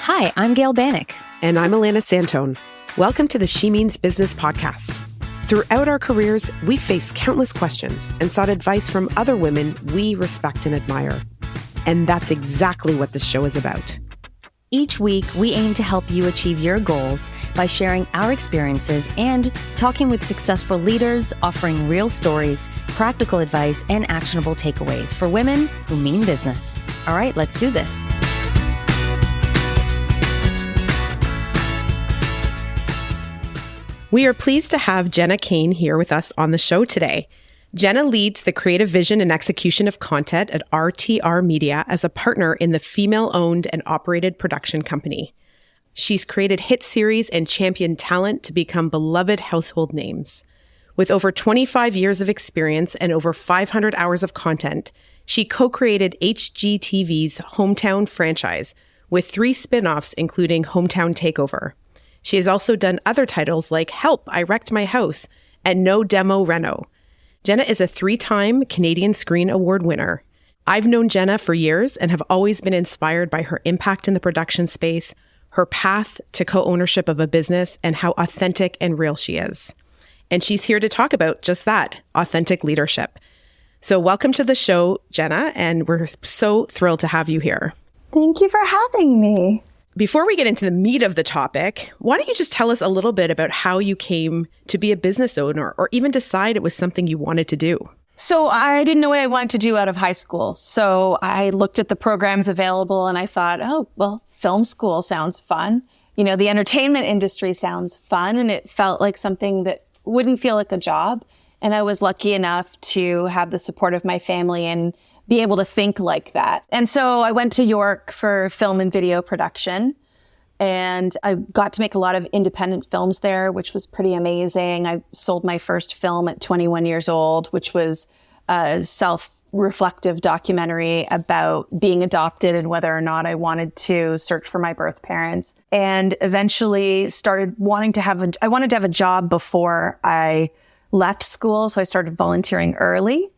Hi, I'm Gail Bannock. And I'm Alana Santone. Welcome to the She Means Business podcast. Throughout our careers, we faced countless questions and sought advice from other women we respect and admire. And that's exactly what this show is about. Each week, we aim to help you achieve your goals by sharing our experiences and talking with successful leaders, offering real stories, practical advice, and actionable takeaways for women who mean business. All right, let's do this. We are pleased to have Jenna Keane here with us on the show today. Jenna leads the creative vision and execution of content at RTR Media as a partner in the female-owned and operated production company. She's created hit series and championed talent to become beloved household names. With over 25 years of experience and over 500 hours of content, she co-created HGTV's Hometown franchise with 3 spin-offs, including Hometown Takeover. She has also done other titles like Help, I Wrecked My House and No Demo Reno. Jenna is a 3-time Canadian Screen Award winner. I've known Jenna for years and have always been inspired by her impact in the production space, her path to co-ownership of a business, and how authentic and real she is. And she's here to talk about just that, authentic leadership. So welcome to the show, Jenna, and we're so thrilled to have you here. Thank you for having me. Before we get into the meat of the topic, why don't you just tell us a little bit about how you came to be a business owner or even decide it was something you wanted to do? So I didn't know what I wanted to do out of high school. So I looked at the programs available and I thought, oh, well, film school sounds fun. You know, the entertainment industry sounds fun. And it felt like something that wouldn't feel like a job. And I was lucky enough to have the support of my family and be able to think like that. And so I went to York for film and video production, and I got to make a lot of independent films there, which was pretty amazing. I sold my first film at 21 years old, which was a self-reflective documentary about being adopted and whether or not I wanted to search for my birth parents. And eventually started wanting to have a job before I left school. So I started volunteering early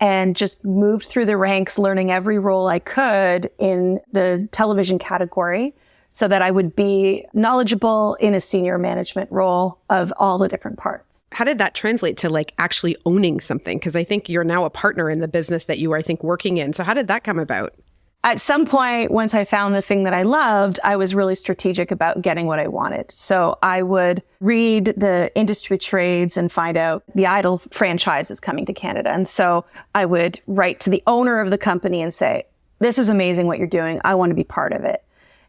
and just moved through the ranks, learning every role I could in the television category so that I would be knowledgeable in a senior management role of all the different parts. How did that translate to like actually owning something? Because I think you're now a partner in the business that you are, I think, working in. So how did that come about? At some point, once I found the thing that I loved, I was really strategic about getting what I wanted. So I would read the industry trades and find out the Idol franchise is coming to Canada. And so I would write to the owner of the company and say, this is amazing what you're doing. I want to be part of it.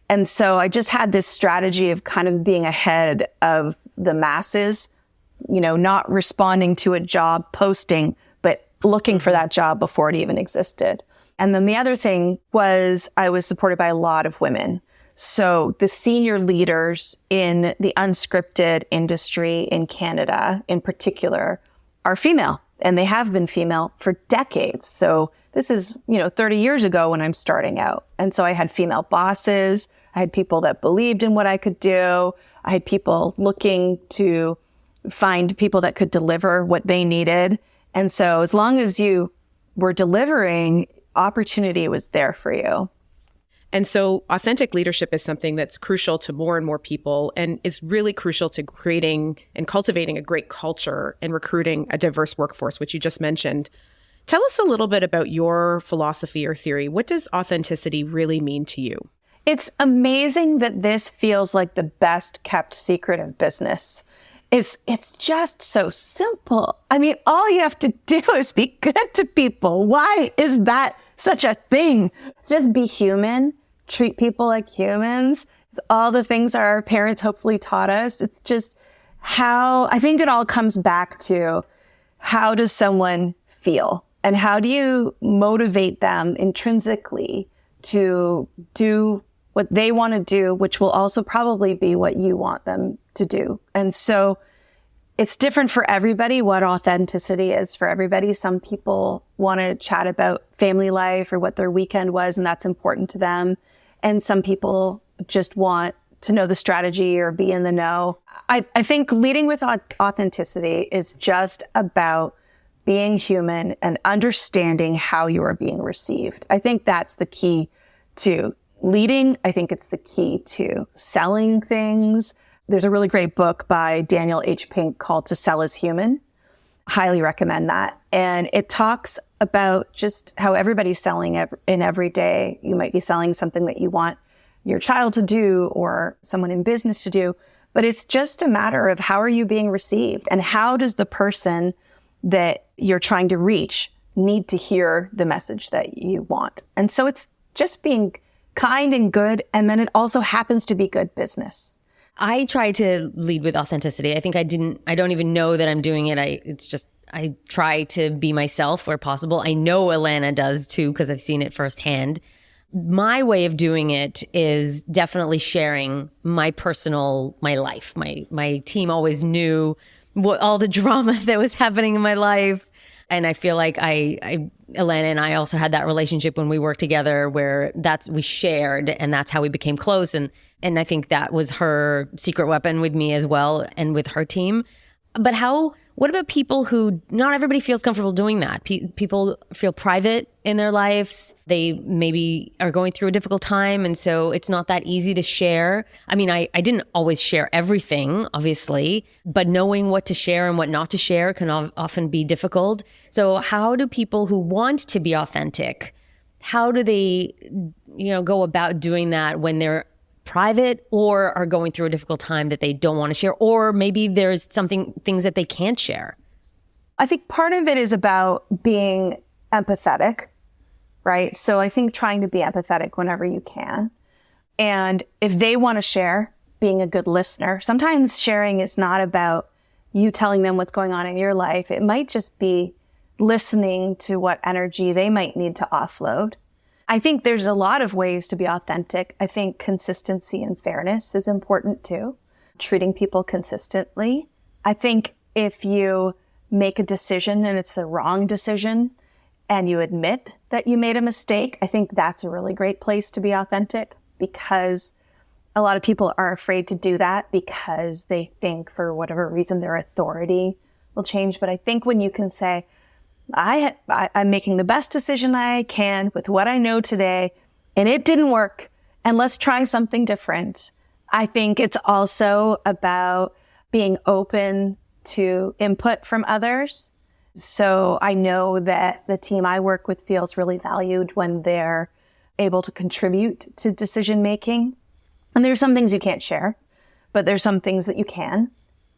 And so I just had this strategy of kind of being ahead of the masses, you know, not responding to a job posting, but looking for that job before it even existed. And then the other thing was I was supported by a lot of women. So the senior leaders in the unscripted industry in Canada in particular are female, and they have been female for decades. So this is, 30 years ago when I'm starting out. And so I had female bosses. I had people that believed in what I could do. I had people looking to find people that could deliver what they needed. And so as long as you were delivering, opportunity was there for you. And so authentic leadership is something that's crucial to more and more people and is really crucial to creating and cultivating a great culture and recruiting a diverse workforce, which you just mentioned. Tell us a little bit about your philosophy or theory. What does authenticity really mean to you? It's amazing that this feels like the best kept secret of business. It's just so simple. I mean, all you have to do is be good to people. Why is that such a thing? Just be human, treat people like humans. It's all the things our parents hopefully taught us. It's just I think it all comes back to how does someone feel and how do you motivate them intrinsically to do what they want to do, which will also probably be what you want them to do. And so it's different for everybody what authenticity is for everybody. Some people want to chat about family life or what their weekend was, and that's important to them. And some people just want to know the strategy or be in the know. I think leading with authenticity is just about being human and understanding how you are being received. I think that's the key to leading. I think it's the key to selling things. There's a really great book by Daniel H. Pink called To Sell is Human. Highly recommend that. And it talks about just how everybody's selling in every day. You might be selling something that you want your child to do or someone in business to do, but it's just a matter of how are you being received and how does the person that you're trying to reach need to hear the message that you want. And so it's just being kind and good. And then it also happens to be good business. I try to lead with authenticity. I think I don't even know that I'm doing it. I try to be myself where possible. I know Alana does too, because I've seen it firsthand. My way of doing it is definitely sharing my life. My team always knew all the drama that was happening in my life. And I feel like Alana and I also had that relationship when we worked together where we shared and that's how we became close. And I think that was her secret weapon with me as well and with her team. But what about people who not everybody feels comfortable doing that? People feel private in their lives. They maybe are going through a difficult time. And so it's not that easy to share. I mean, I didn't always share everything, obviously, but knowing what to share and what not to share can often be difficult. So how do people who want to be authentic, how do they, go about doing that when they're private or are going through a difficult time that they don't want to share, or maybe there's things that they can't share? I think part of it is about being empathetic, right? So I think trying to be empathetic whenever you can. And if they want to share, being a good listener. Sometimes sharing is not about you telling them what's going on in your life. It might just be listening to what energy they might need to offload. I think there's a lot of ways to be authentic. I think consistency and fairness is important too. Treating people consistently. I think if you make a decision and it's the wrong decision and you admit that you made a mistake, I think that's a really great place to be authentic, because a lot of people are afraid to do that because they think for whatever reason their authority will change. But I think when you can say, I'm making the best decision I can with what I know today, and it didn't work, and let's try something different. I think it's also about being open to input from others. So I know that the team I work with feels really valued when they're able to contribute to decision making. And there's some things you can't share, but there's some things that you can.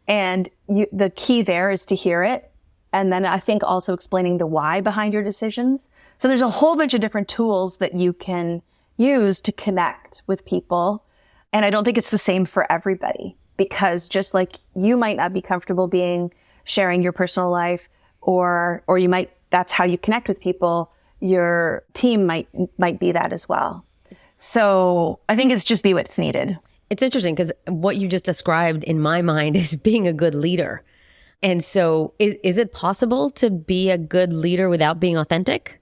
And the key there is to hear it. And then I think also explaining the why behind your decisions. So there's a whole bunch of different tools that you can use to connect with people. And I don't think it's the same for everybody, because just like you might not be comfortable sharing your personal life, or you might, that's how you connect with people. Your team might be that as well. So I think it's just be what's needed. It's interesting because what you just described in my mind is being a good leader. And so is it possible to be a good leader without being authentic?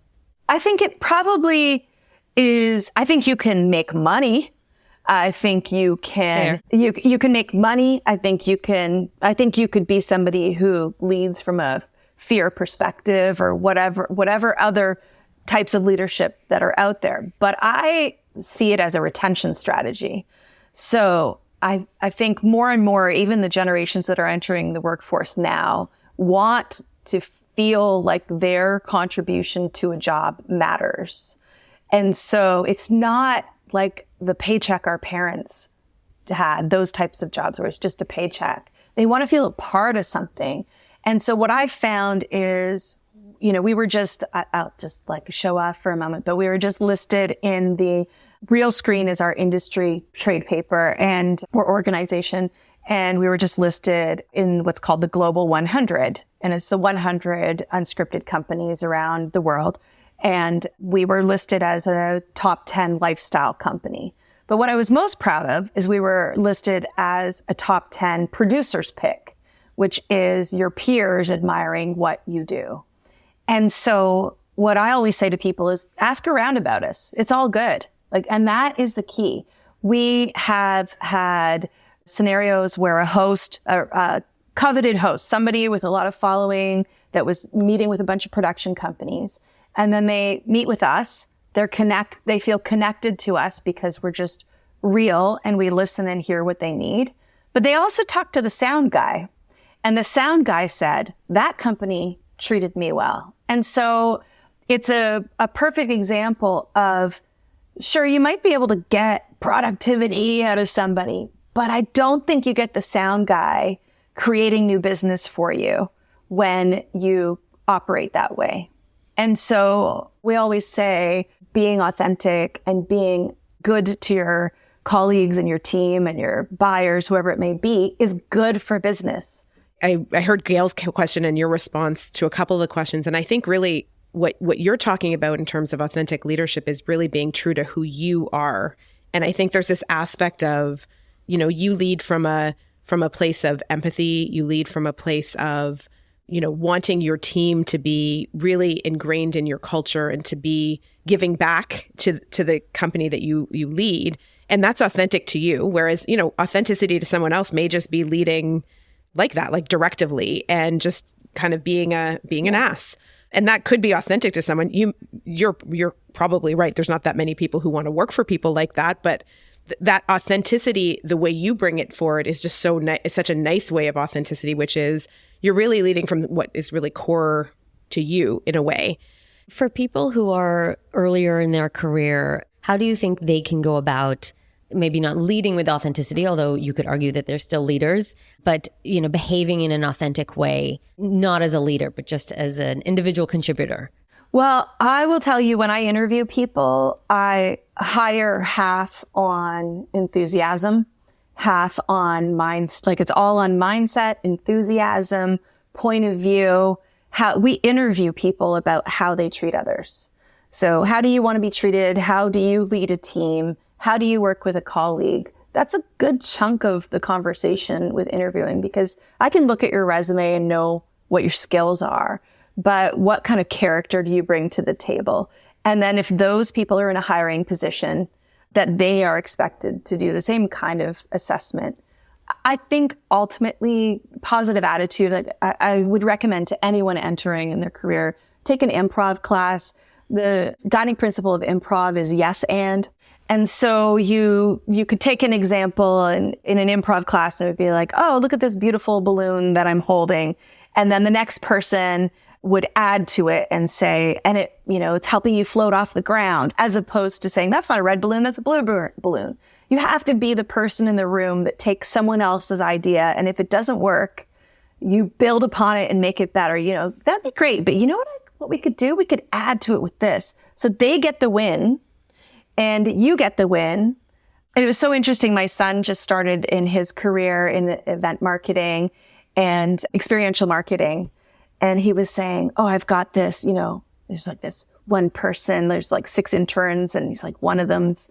I think it probably is. I think you can make money. I think you can, you can make money. I think you could be somebody who leads from a fear perspective or whatever other types of leadership that are out there. But I see it as a retention strategy. So I think more and more, even the generations that are entering the workforce now want to feel like their contribution to a job matters. And so it's not like the paycheck our parents had, those types of jobs where it's just a paycheck. They want to feel a part of something. And so what I found is, we were I'll just like show off for a moment, but we were just listed in the Real Screen is our industry trade paper or organization. And we were just listed in what's called the Global 100. And it's the 100 unscripted companies around the world. And we were listed as a top 10 lifestyle company. But what I was most proud of is we were listed as a top 10 producer's pick, which is your peers admiring what you do. And so what I always say to people is ask around about us. It's all good. And that is the key. We have had scenarios where a coveted host, somebody with a lot of following that was meeting with a bunch of production companies, and then they meet with us They feel connected to us because we're just real and we listen and hear what they need. But they also talked to the sound guy, and the sound guy said, that company treated me well. And so it's a perfect example of, sure, you might be able to get productivity out of somebody, but I don't think you get the sound guy creating new business for you when you operate that way. And so we always say being authentic and being good to your colleagues and your team and your buyers, whoever it may be, is good for business. I heard Gail's question and your response to a couple of the questions. And I think really what you're talking about in terms of authentic leadership is really being true to who you are. And I think there's this aspect of, you lead from a place of empathy. You lead from a place of, wanting your team to be really ingrained in your culture and to be giving back to the company that you lead. And that's authentic to you. Whereas, authenticity to someone else may just be leading like that, like directively, and just kind of being an ass. And that could be authentic to someone. You're probably right. There's not that many people who want to work for people like that, but that authenticity, the way you bring it forward, is just it's such a nice way of authenticity, which is you're really leading from what is really core to you in a way. For people who are earlier in their career, how do you think they can go about maybe not leading with authenticity, although you could argue that they're still leaders, but, behaving in an authentic way, not as a leader, but just as an individual contributor? Well, I will tell you, when I interview people, I hire half on enthusiasm, half on it's all on mindset, enthusiasm, point of view. How we interview people about how they treat others. So how do you want to be treated? How do you lead a team? How do you work with a colleague? That's a good chunk of the conversation with interviewing, because I can look at your resume and know what your skills are, but what kind of character do you bring to the table? And then if those people are in a hiring position, that they are expected to do the same kind of assessment. I think ultimately positive attitude, I would recommend to anyone entering in their career, take an improv class. The guiding principle of improv is yes and. And so you could take an example in an improv class and it would be like, oh, look at this beautiful balloon that I'm holding. And then the next person would add to it and say, and it's helping you float off the ground, as opposed to saying, that's not a red balloon, that's a blue balloon. You have to be the person in the room that takes someone else's idea. And if it doesn't work, you build upon it and make it better. That'd be great. But what we could do? We could add to it with this. So they get the win and you get the win. And it was so interesting. My son just started in his career in event marketing and experiential marketing. And he was saying, oh, I've got this, there's like this one person, there's like 6 interns. And he's like, one of them's,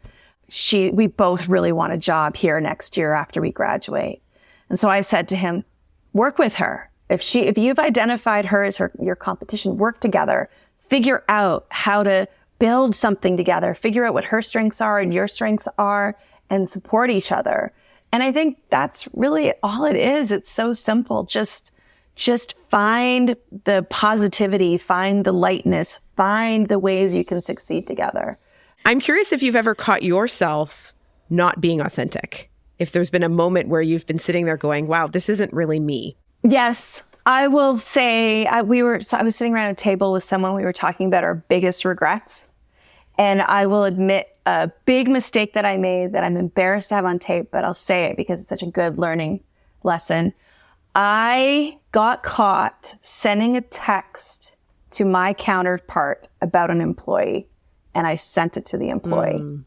we both really want a job here next year after we graduate. And so I said to him, work with her. If you've identified her as your competition, work together, figure out how to build something together, figure out what her strengths are and your strengths are, and support each other. And I think that's really all it is. It's so simple. Just find the positivity, find the lightness, find the ways you can succeed together. I'm curious if you've ever caught yourself not being authentic. If there's been a moment where you've been sitting there going, wow, this isn't really me. Yes. I will say I was sitting around a table with someone. We were talking about our biggest regrets. And I will admit a big mistake that I made that I'm embarrassed to have on tape, but I'll say it because it's such a good learning lesson. I got caught sending a text to my counterpart about an employee, and I sent it to the employee.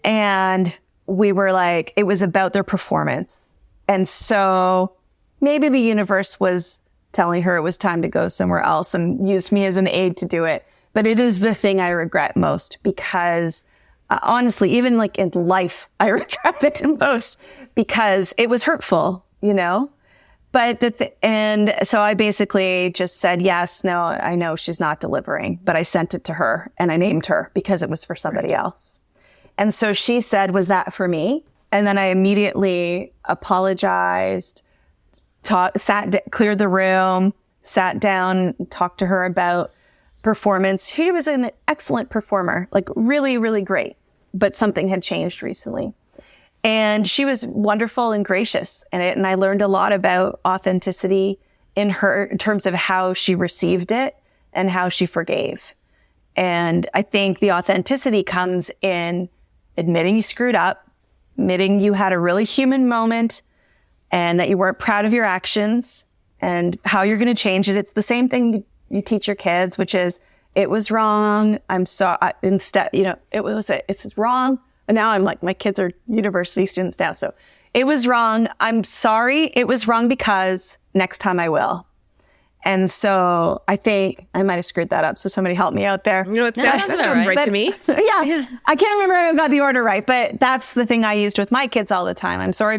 And we were like, it was about their performance. And so maybe the universe was telling her it was time to go somewhere else and used me as an aid to do it. But it is the thing I regret most because honestly, even like in life, I regret it most because it was hurtful, But and so I basically just said, yes, no, I know she's not delivering, but I sent it to her and I named her because it was for somebody else. And so she said, was that for me? And then I immediately apologized, cleared the room, sat down, talked to her about performance. He was an excellent performer, like really, really great, but something had changed recently. And she was wonderful and gracious in it. And I learned a lot about authenticity in her in terms of how she received it and how she forgave. And I think the authenticity comes in admitting you screwed up, admitting you had a really human moment and that you weren't proud of your actions and how you're going to change it. It's the same thing you teach your kids, which is, it was wrong. I'm sorry. Instead, it's wrong. And now I'm like, my kids are university students now. So it was wrong. I'm sorry. It was wrong because next time I will. And so I think I might have screwed that up. So somebody help me out there. That sounds right to me. Yeah. I can't remember if I got the order right, but that's the thing I used with my kids all the time. I'm sorry.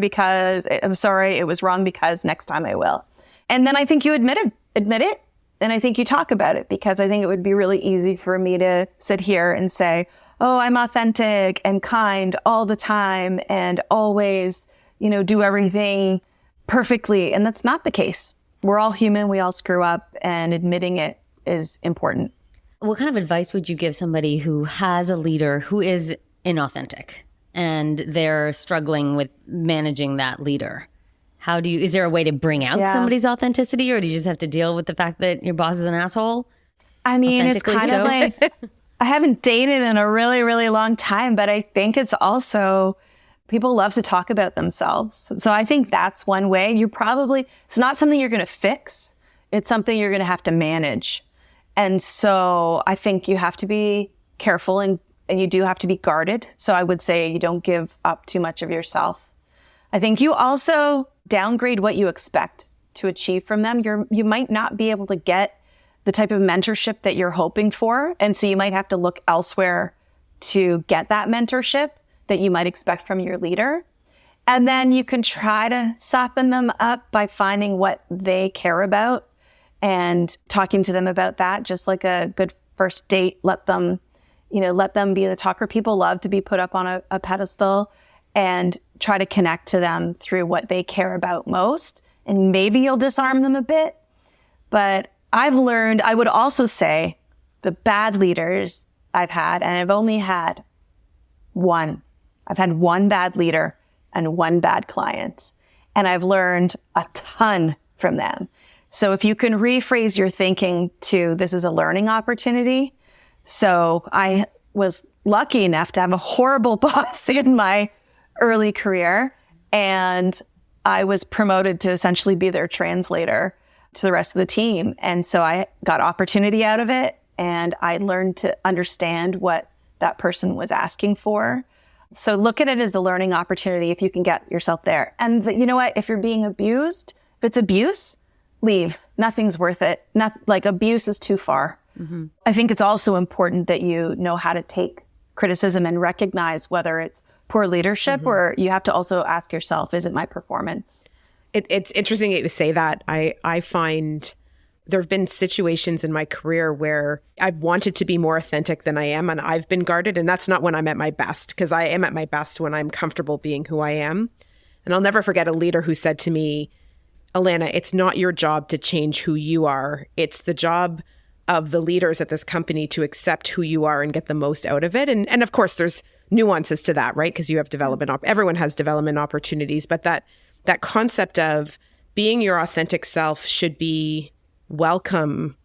It was wrong because next time I will. And then I think you admit it. And I think you talk about it, because I think it would be really easy for me to sit here and say, oh, I'm authentic and kind all the time and always, do everything perfectly. And that's not the case. We're all human. We all screw up, and admitting it is important. What kind of advice would you give somebody who has a leader who is inauthentic and they're struggling with managing that leader? Is there a way to bring out somebody's authenticity, or do you just have to deal with the fact that your boss is an asshole? I mean, it's kind of like, I haven't dated in a really, really long time, but I think it's also, people love to talk about themselves. So I think that's one way. It's not something you're going to fix. It's something you're going to have to manage. And so I think you have to be careful and you do have to be guarded. So I would say you don't give up too much of yourself. I think you also downgrade what you expect to achieve from them. You might not be able to get the type of mentorship that you're hoping for. And so you might have to look elsewhere to get that mentorship that you might expect from your leader. And then you can try to soften them up by finding what they care about and talking to them about that, just like a good first date. Let them be the talker. People love to be put up on a pedestal, and try to connect to them through what they care about most. And maybe you'll disarm them a bit. But I've learned, I would also say, the bad leaders I've had, and I've only had one. I've had one bad leader and one bad client. And I've learned a ton from them. So if you can rephrase your thinking to, this is a learning opportunity. So I was lucky enough to have a horrible boss in my early career, and I was promoted to essentially be their translator to the rest of the team. And so I got opportunity out of it, and I learned to understand what that person was asking for. So look at it as a learning opportunity if you can get yourself there. And you know what? If you're being abused, if it's abuse, leave. Nothing's worth it. Abuse is too far. Mm-hmm. I think it's also important that you know how to take criticism and recognize whether it's poor leadership, or you have to also ask yourself, is it my performance? It's interesting that you say that. I find there have been situations in my career where I've wanted to be more authentic than I am, and I've been guarded. And that's not when I'm at my best, because I am at my best when I'm comfortable being who I am. And I'll never forget a leader who said to me, Alana, it's not your job to change who you are. It's the job of the leaders at this company to accept who you are and get the most out of it. And of course, there's nuances to that, right? Because you have everyone has development opportunities, but that concept of being your authentic self should be welcome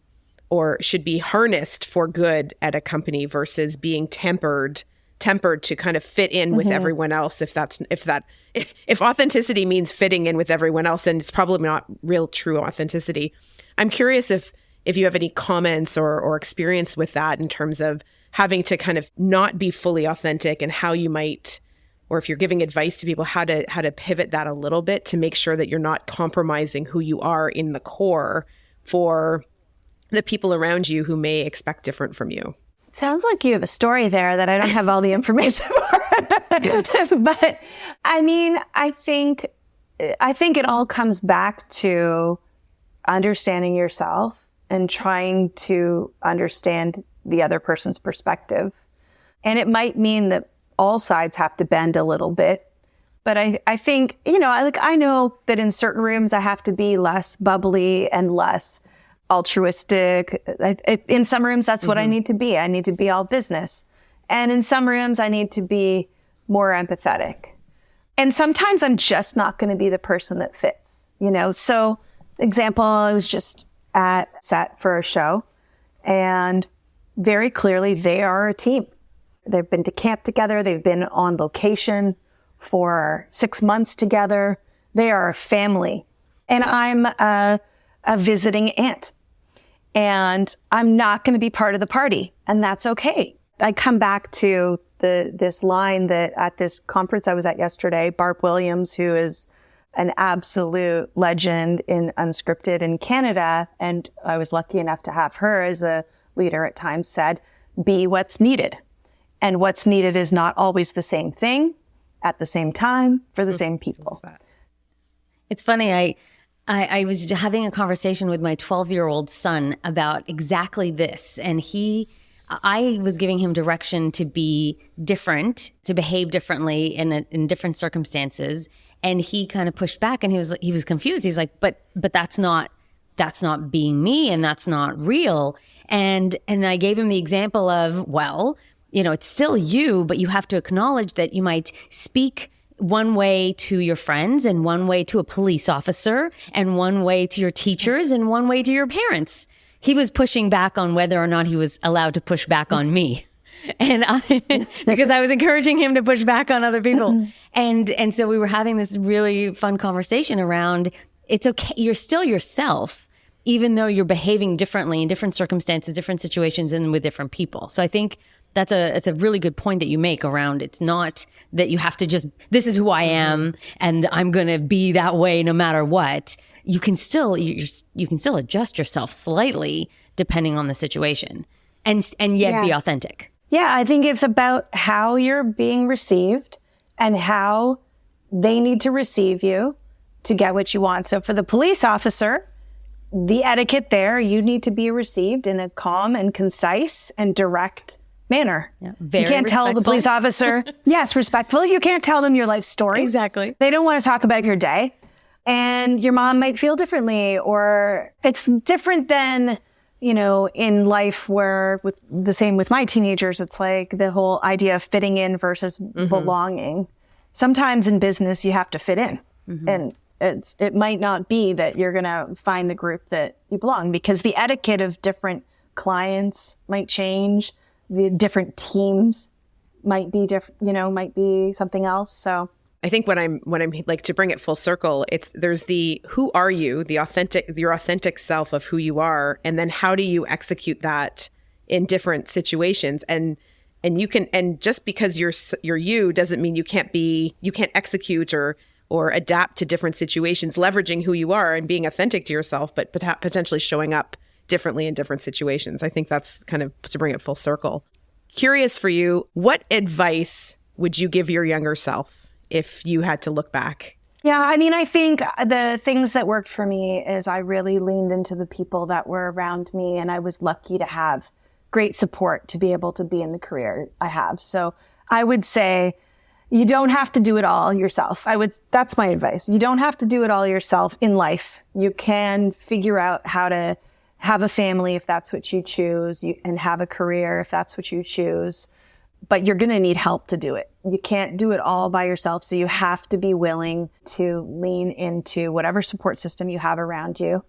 or should be harnessed for good at a company versus being tempered to kind of fit in with everyone else. If authenticity means fitting in with everyone else, then it's probably not real true authenticity. I'm curious if you have any comments or experience with that in terms of having to kind of not be fully authentic, and how you might, or if you're giving advice to people, how to pivot that a little bit to make sure that you're not compromising who you are in the core for the people around you who may expect different from you. Sounds like you have a story there that I don't have all the information for. But I mean, I think it all comes back to understanding yourself and trying to understand the other person's perspective. And it might mean that all sides have to bend a little bit. But I think, I know that in certain rooms I have to be less bubbly and less altruistic. In some rooms, that's what I need to be. I need to be all business. And in some rooms, I need to be more empathetic. And sometimes I'm just not going to be the person that fits, you know? So, example, I was just at set for a show, and very clearly they are a team. They've been to camp together. They've been on location for 6 months together. They are a family. And I'm a visiting aunt. And I'm not going to be part of the party. And that's okay. I come back to this line that at this conference I was at yesterday, Barb Williams, who is an absolute legend in unscripted in Canada, and I was lucky enough to have her as a leader at times, said, be what's needed. And what's needed is not always the same thing at the same time for the same people. It's funny. I was having a conversation with my 12-year-old son about exactly this. And I was giving him direction to be different, to behave differently in different circumstances. And he kind of pushed back, and he was confused. He's like, but that's not being me, and that's not real. And I gave him the example of, well, you know, it's still you, but you have to acknowledge that you might speak one way to your friends, and one way to a police officer, and one way to your teachers, and one way to your parents. He was pushing back on whether or not he was allowed to push back on me. And because I was encouraging him to push back on other people. And so we were having this really fun conversation around, it's okay. You're still yourself, even though you're behaving differently in different circumstances, different situations, and with different people. So I think it's a really good point that you make around, it's not that you have to just, this is who I am and I'm going to be that way no matter what. You can still adjust yourself slightly depending on the situation and yet be authentic. Yeah, I think it's about how you're being received and how they need to receive you to get what you want. So for the police officer, the etiquette there, you need to be received in a calm and concise and direct manner. Yeah, you can't tell the police officer, yes, respectful. You can't tell them your life story. Exactly. They don't want to talk about your day. And your mom might feel differently, or it's different than, you know, in life where with the same with my teenagers, it's like the whole idea of fitting in versus belonging. Sometimes in business, you have to fit in. And it might not be that you're going to find the group that you belong, because the etiquette of different clients might change. The different teams might be different, you know, might be something else. So I think when I'm like, to bring it full circle, there's the, who are you, your authentic self of who you are, and then how do you execute that in different situations? And you can, and just because you're you doesn't mean you can't execute or adapt to different situations, leveraging who you are and being authentic to yourself, but potentially showing up differently in different situations. I think that's kind of to bring it full circle. Curious for you, what advice would you give your younger self if you had to look back? Yeah, I mean, I think the things that worked for me is I really leaned into the people that were around me, and I was lucky to have great support to be able to be in the career I have. So I would say you don't have to do it all yourself. That's my advice. You don't have to do it all yourself in life. You can figure out how to have a family if that's what you choose, and have a career if that's what you choose. But you're going to need help to do it. You can't do it all by yourself. So you have to be willing to lean into whatever support system you have around you.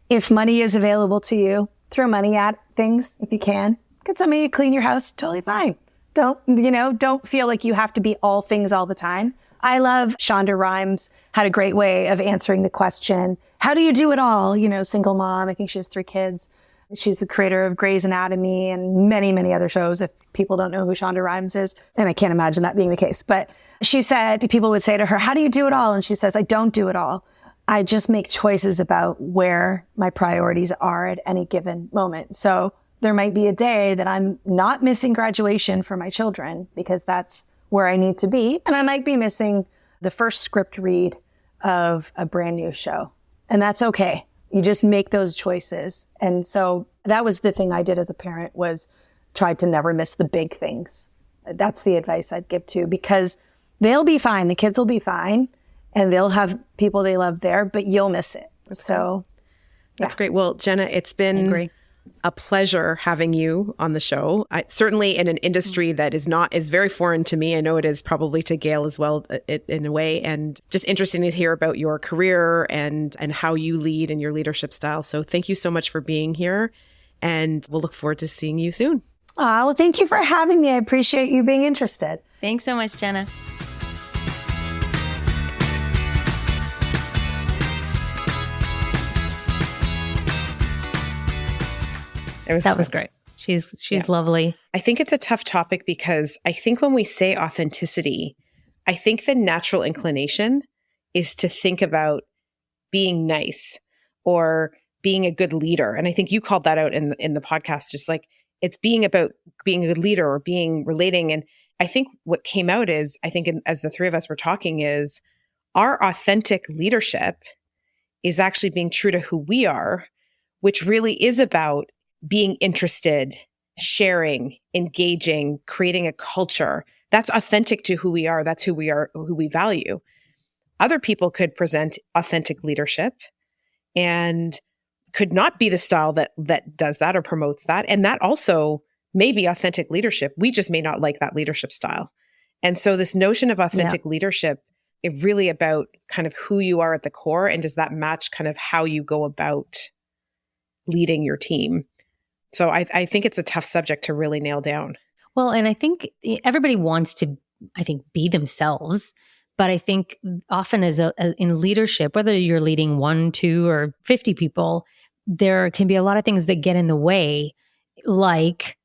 If money is available to you, throw money at things if you can. Get somebody to clean your house, totally fine. Don't feel like you have to be all things all the time. I love Shonda Rhimes had a great way of answering the question, how do you do it all? You know, single mom. I think she has 3 kids. She's the creator of Grey's Anatomy and many, many other shows, if people don't know who Shonda Rhimes is. And I can't imagine that being the case. But she said, people would say to her, how do you do it all? And she says, I don't do it all. I just make choices about where my priorities are at any given moment. So there might be a day that I'm not missing graduation for my children because that's where I need to be. And I might be missing the first script read of a brand new show. And that's okay. You just make those choices. And so that was the thing I did as a parent, was tried to never miss the big things. That's the advice I'd give to, because they'll be fine. The kids will be fine and they'll have people they love there, but you'll miss it. Okay. So That's great. Well, Jenna, it's been a pleasure having you on the show. Certainly in an industry that is very foreign to me. I know it is probably to Gail as well in a way, and just interesting to hear about your career and how you lead and your leadership style. So thank you so much for being here, and we'll look forward to seeing you soon. Oh, well, thank you for having me. I appreciate you being interested. Thanks so much, Jenna. That was great. She's lovely. I think it's a tough topic because I think when we say authenticity, I think the natural inclination is to think about being nice or being a good leader. And I think you called that out in the podcast, just like it's being about being a good leader or relating. And I think what came out is, I think as the three of us were talking, is our authentic leadership is actually being true to who we are, which really is about being interested, sharing, engaging, creating a culture that's authentic to who we are. That's who we are, who we value. Other people could present authentic leadership and could not be the style that does that or promotes that. And that also may be authentic leadership. We just may not like that leadership style. And so this notion of authentic leadership is really about kind of who you are at the core. And does that match kind of how you go about leading your team? So I think it's a tough subject to really nail down. Well, and I think everybody wants to, be themselves. But I think often in leadership, whether you're leading 1, 2, or 50 people, there can be a lot of things that get in the way, like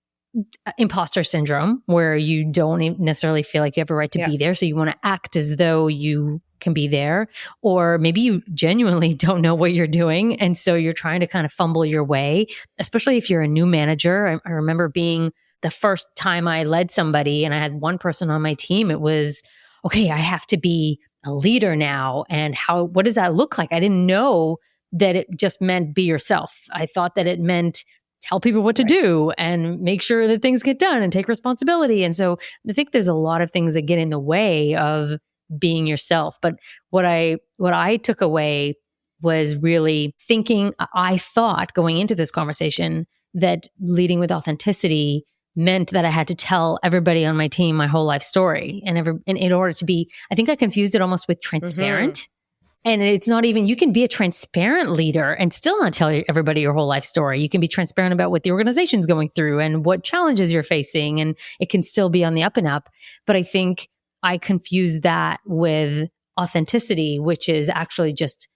imposter syndrome, where you don't necessarily feel like you have a right to be there. So you want to act as though you can be there, or maybe you genuinely don't know what you're doing. And so you're trying to kind of fumble your way, especially if you're a new manager. I remember being the first time I led somebody and I had one person on my team, it was, okay, I have to be a leader now. And what does that look like? I didn't know that it just meant be yourself. I thought that it meant tell people what to do and make sure that things get done and take responsibility. And so I think there's a lot of things that get in the way of being yourself. But what I took away was really thinking, I thought going into this conversation that leading with authenticity meant that I had to tell everybody on my team my whole life story. And in order to be, I think I confused it almost with transparent. Mm-hmm. And it's not even, you can be a transparent leader and still not tell everybody your whole life story. You can be transparent about what the organization's going through and what challenges you're facing, and it can still be on the up and up. But I think I confused that with authenticity, which is actually just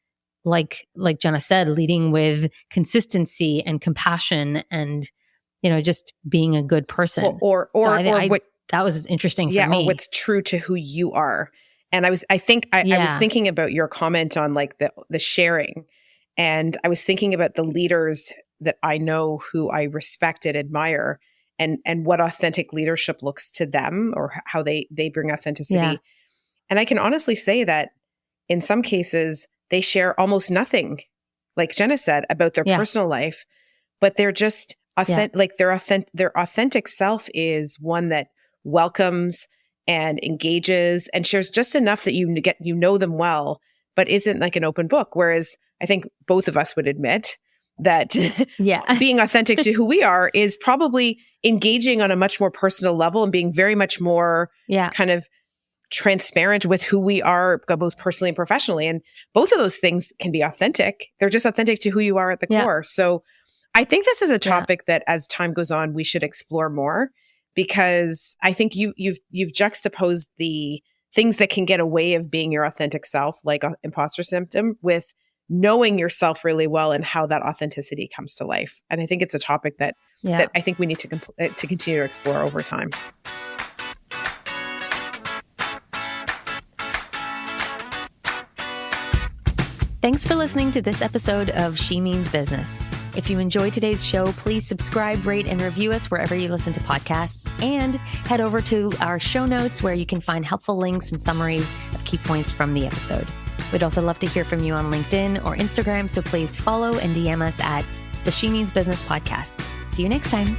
like Jenna said, leading with consistency and compassion and, just being a good person. Or that was interesting for me. Or what's true to who you are. And I was thinking about your comment on like the sharing, and I was thinking about the leaders that I know who I respect and admire, and what authentic leadership looks to them, or how they bring authenticity. Yeah. And I can honestly say that in some cases they share almost nothing, like Jenna said, about their personal life, but they're just authentic. Like their authentic self is one that welcomes and engages and shares just enough that you know them well, but isn't like an open book. Whereas I think both of us would admit that being authentic to who we are is probably engaging on a much more personal level and being very much more kind of transparent with who we are, both personally and professionally. And both of those things can be authentic. They're just authentic to who you are at the core. So I think this is a topic that as time goes on, we should explore more. Because I think you've juxtaposed the things that can get away of being your authentic self, like imposter symptom, with knowing yourself really well and how that authenticity comes to life. And I think it's a topic that I think we need to continue to explore over time. Thanks for listening to this episode of She Means Business. If you enjoyed today's show, please subscribe, rate, and review us wherever you listen to podcasts, and head over to our show notes where you can find helpful links and summaries of key points from the episode. We'd also love to hear from you on LinkedIn or Instagram, so please follow and DM us at the She Means Business podcast. See you next time.